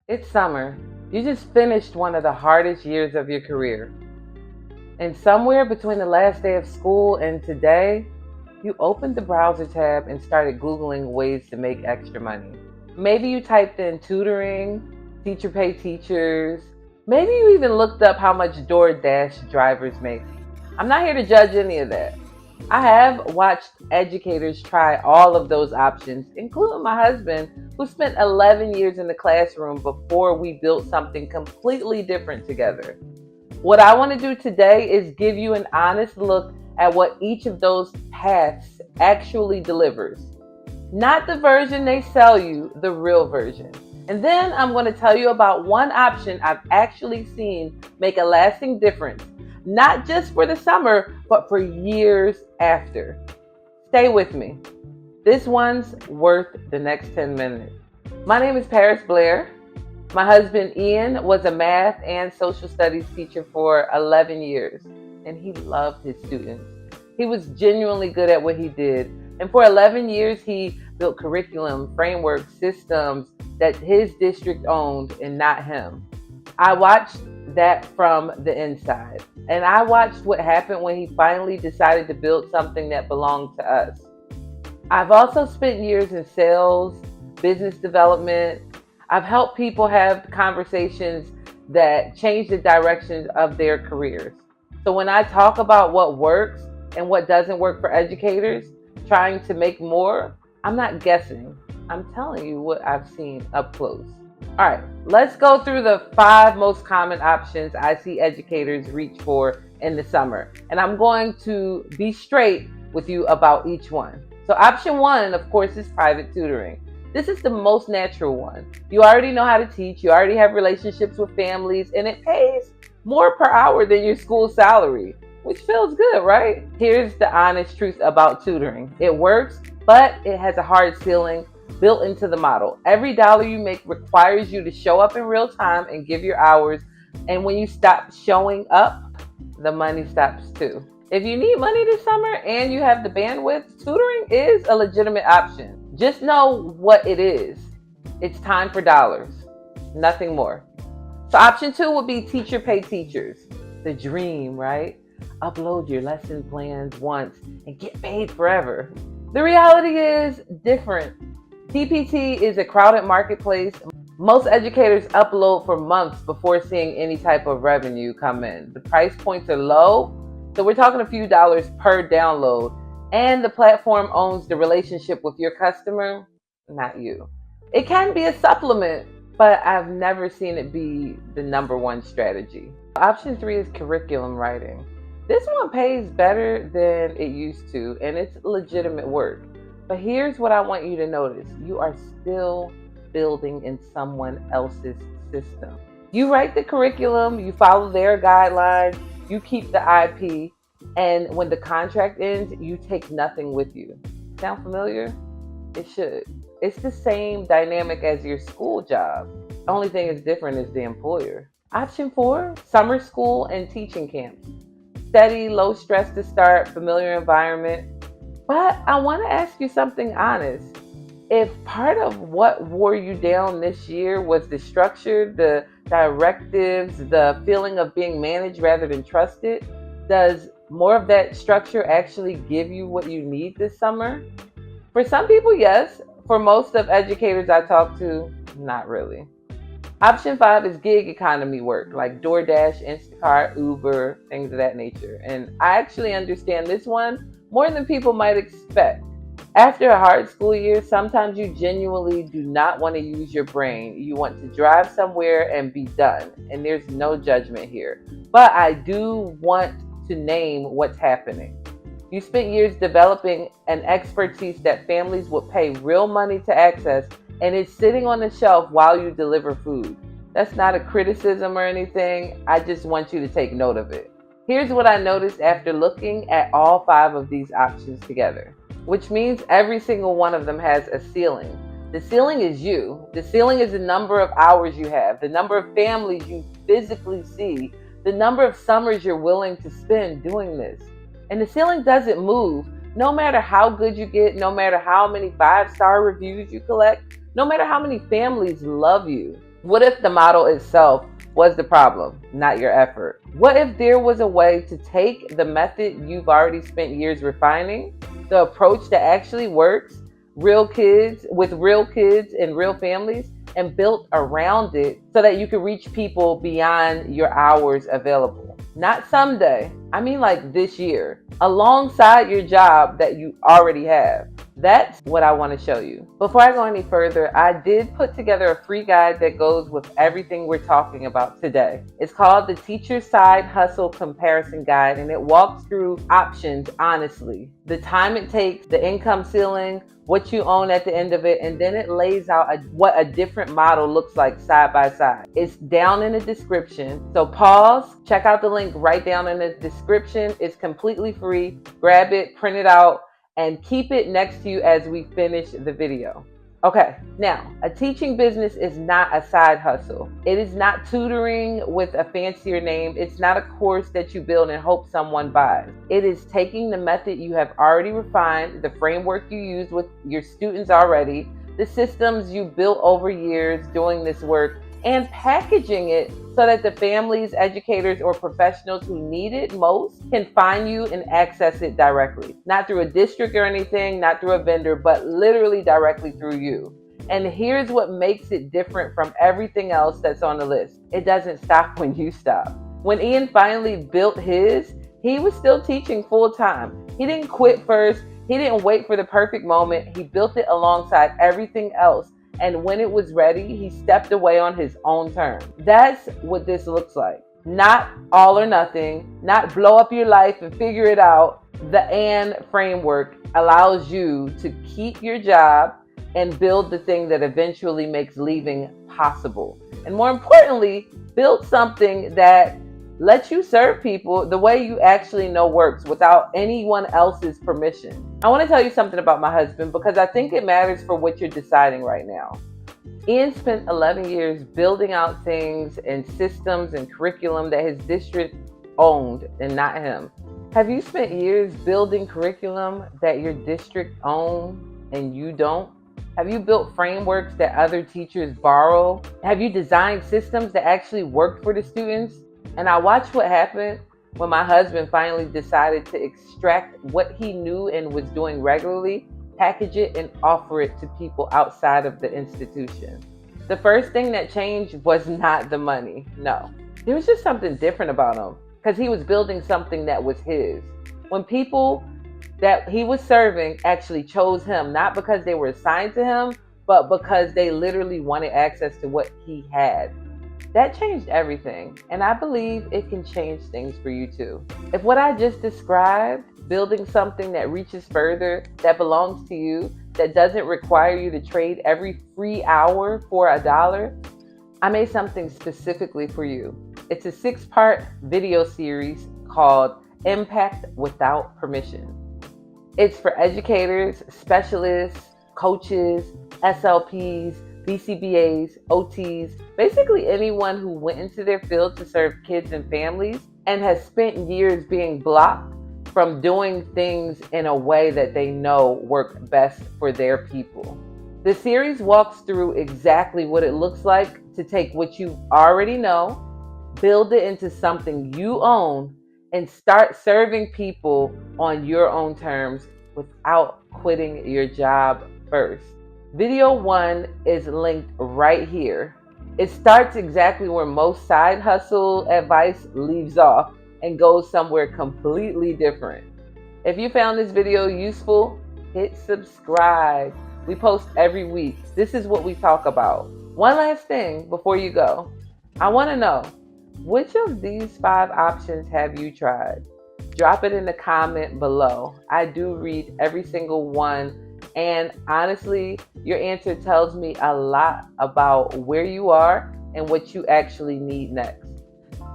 It's summer. You just finished one of the hardest years of your career. And somewhere between the last day of school and today, you opened the browser tab and started Googling ways to make extra money. Maybe you typed in tutoring, teacher pay teachers. Maybe you even looked up how much DoorDash drivers make. I'm not here to judge any of that. I have watched educators try all of those options, including my husband, who spent 11 years in the classroom before we built something completely different together. What I want to do today is give you an honest look at what each of those paths actually delivers. Not the version they sell you, the real version. And then I'm going to tell you about one option I've actually seen make a lasting difference, not just for the summer, but for years after. Stay with me. This one's worth the next 10 minutes. My name is Paris Blair. My husband Ian was a math and social studies teacher for 11 years, and he loved his students. He was genuinely good at what he did. And for 11 years, he built curriculum, frameworks, systems that his district owned and not him. I watched that from the inside. And I watched what happened when he finally decided to build something that belonged to us. I've also spent years in sales, business development. I've helped people have conversations that change the direction of their careers. So when I talk about what works and what doesn't work for educators trying to make more, I'm not guessing. I'm telling you what I've seen up close. All right, let's go through the 5 most common options I see educators reach for in the summer. And I'm going to be straight with you about each one. So option 1, of course, is private tutoring. This is the most natural one. You already know how to teach, you already have relationships with families, and it pays more per hour than your school salary, which feels good, right? Here's the honest truth about tutoring. It works, but it has a hard ceiling built into the model. Every dollar you make requires you to show up in real time and give your hours. And when you stop showing up, the money stops too. If you need money this summer and you have the bandwidth, tutoring is a legitimate option. Just know what it is. It's time for dollars, nothing more. So option 2 would be teacher pay teachers. The dream, right? Upload your lesson plans once and get paid forever. The reality is different. TPT is a crowded marketplace. Most educators upload for months before seeing any type of revenue come in. The price points are low, so we're talking a few dollars per download. And the platform owns the relationship with your customer, not you. It can be a supplement, but I've never seen it be the number one strategy. Option 3 is curriculum writing. This one pays better than it used to, and it's legitimate work. But here's what I want you to notice. You are still building in someone else's system. You write the curriculum, you follow their guidelines, you keep the IP, and when the contract ends, you take nothing with you. Sound familiar? It should. It's the same dynamic as your school job. The only thing that's different is the employer. Option 4, summer school and teaching camps. Steady, low stress to start, familiar environment. But I want to ask you something honest. If part of what wore you down this year was the structure, the directives, the feeling of being managed rather than trusted, does more of that structure actually give you what you need this summer? For some people, yes. For most of educators I talk to, not really. Option 5 is gig economy work, like DoorDash, Instacart, Uber, things of that nature. And I actually understand this one more than people might expect. After a hard school year, sometimes you genuinely do not want to use your brain. You want to drive somewhere and be done. And there's no judgment here. But I do want to name what's happening. You spent years developing an expertise that families would pay real money to access, and it's sitting on the shelf while you deliver food. That's not a criticism or anything. I just want you to take note of it. Here's what I noticed after looking at all 5 of these options together, which means every single one of them has a ceiling. The ceiling is you. The ceiling is the number of hours you have, the number of families you physically see, the number of summers you're willing to spend doing this. And the ceiling doesn't move. No matter how good you get, no matter how many 5-star reviews you collect, no matter how many families love you, What if the model itself was the problem, not your effort? What if there was a way to take the method you've already spent years refining, the approach that actually works, real kids and real families, and built around it so that you can reach people beyond your hours available? Not someday, I mean like this year, alongside your job that you already have. That's what I want to show you. Before I go any further, I did put together a free guide that goes with everything we're talking about today. It's called the Teacher Side Hustle Comparison Guide, and it walks through options honestly. The time it takes, the income ceiling, what you own at the end of it, and then it lays out what a different model looks like side by side. It's down in the description, so pause, check out the link right down in the description. It's completely free. Grab it, print it out, and keep it next to you as we finish the video. Okay, now, a teaching business is not a side hustle. It is not tutoring with a fancier name. It's not a course that you build and hope someone buys. It is taking the method you have already refined, the framework you use with your students already, the systems you built over years doing this work, and packaging it so that the families, educators, or professionals who need it most can find you and access it directly. Not through a district or anything, not through a vendor, but literally directly through you. And here's what makes it different from everything else that's on the list. It doesn't stop when you stop. When Ian finally built his, he was still teaching full time. He didn't quit first. He didn't wait for the perfect moment. He built it alongside everything else. And when it was ready, he stepped away on his own terms. That's what this looks like. Not all or nothing, not blow up your life and figure it out. The and framework allows you to keep your job and build the thing that eventually makes leaving possible. And more importantly, build something that lets you serve people the way you actually know works without anyone else's permission. I want to tell you something about my husband because I think it matters for what you're deciding right now. Ian spent 11 years building out things and systems and curriculum that his district owned and not him. Have you spent years building curriculum that your district owns and you don't? Have you built frameworks that other teachers borrow? Have you designed systems that actually work for the students? And I watched what happened when my husband finally decided to extract what he knew and was doing regularly, package it, and offer it to people outside of the institution. The first thing that changed was not the money. No, there was just something different about him because he was building something that was his. When people that he was serving actually chose him, not because they were assigned to him, but because they literally wanted access to what he had. That changed everything, and I believe it can change things for you too. If what I just described, building something that reaches further, that belongs to you, that doesn't require you to trade every free hour for $1, I made something specifically for you. It's a 6-part video series called Impact Without Permission. It's for educators, specialists, coaches, SLPs, BCBAs, OTs, basically anyone who went into their field to serve kids and families and has spent years being blocked from doing things in a way that they know work best for their people. The series walks through exactly what it looks like to take what you already know, build it into something you own, and start serving people on your own terms without quitting your job first. Video 1 is linked right here. It starts exactly where most side hustle advice leaves off and goes somewhere completely different. If you found this video useful, hit subscribe. We post every week. This is what we talk about. One last thing before you go. I want to know, which of these 5 options have you tried? Drop it in the comment below. I do read every single one. And honestly, your answer tells me a lot about where you are and what you actually need next.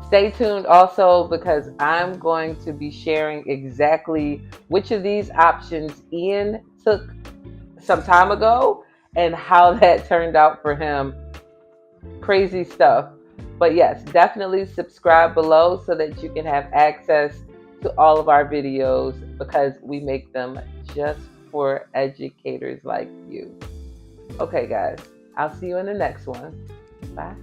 Stay tuned also because I'm going to be sharing exactly which of these options Ian took some time ago and how that turned out for him. Crazy stuff. But yes, definitely subscribe below so that you can have access to all of our videos because we make them just for educators like you. Okay, guys, I'll see you in the next one. Bye.